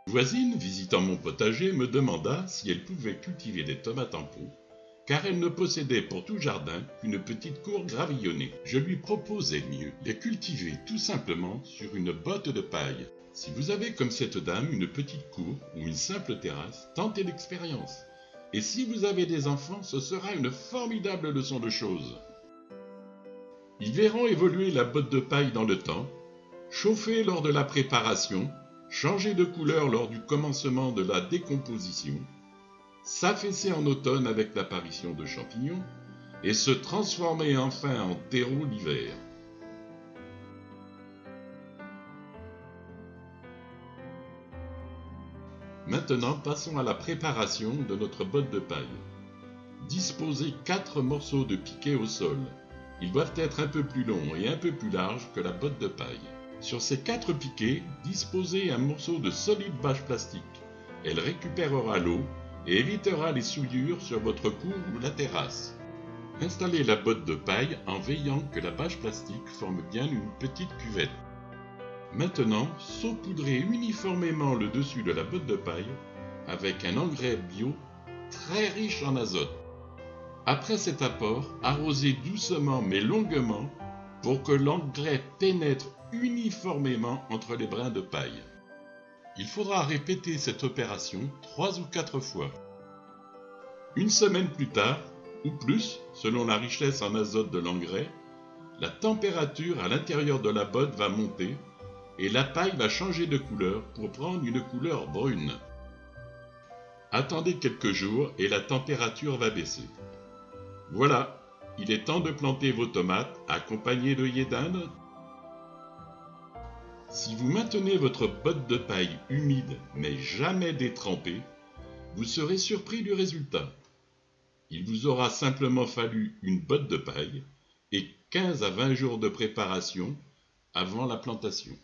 Une voisine, visitant mon potager, me demanda si elle pouvait cultiver des tomates en pot, car elle ne possédait pour tout jardin qu'une petite cour gravillonnée. Je lui proposai mieux les cultiver tout simplement sur une botte de paille. Si vous avez comme cette dame une petite cour ou une simple terrasse, tentez l'expérience. Et si vous avez des enfants, ce sera une formidable leçon de choses. Ils verront évoluer la botte de paille dans le temps, chauffer lors de la préparation, changer de couleur lors du commencement de la décomposition, s'affaisser en automne avec l'apparition de champignons et se transformer enfin en terreau l'hiver. Maintenant, passons à la préparation de notre botte de paille. Disposez 4 morceaux de piquet au sol. Ils doivent être un peu plus longs et un peu plus larges que la botte de paille. Sur ces 4 piquets, disposez un morceau de solide bâche plastique. Elle récupérera l'eau et évitera les souillures sur votre cour ou la terrasse. Installez la botte de paille en veillant que la bâche plastique forme bien une petite cuvette. Maintenant, saupoudrez uniformément le dessus de la botte de paille avec un engrais bio très riche en azote. Après cet apport, arrosez doucement mais longuement pour que l'engrais pénètre uniformément entre les brins de paille. Il faudra répéter cette opération 3 ou 4 fois. Une semaine plus tard, ou plus, selon la richesse en azote de l'engrais, la température à l'intérieur de la botte va monter et la paille va changer de couleur pour prendre une couleur brune. Attendez quelques jours et la température va baisser. Voilà, il est temps de planter vos tomates accompagnées d'œillets d'Inde. Si vous maintenez votre botte de paille humide mais jamais détrempée, vous serez surpris du résultat. Il vous aura simplement fallu une botte de paille et 15 à 20 jours de préparation avant la plantation.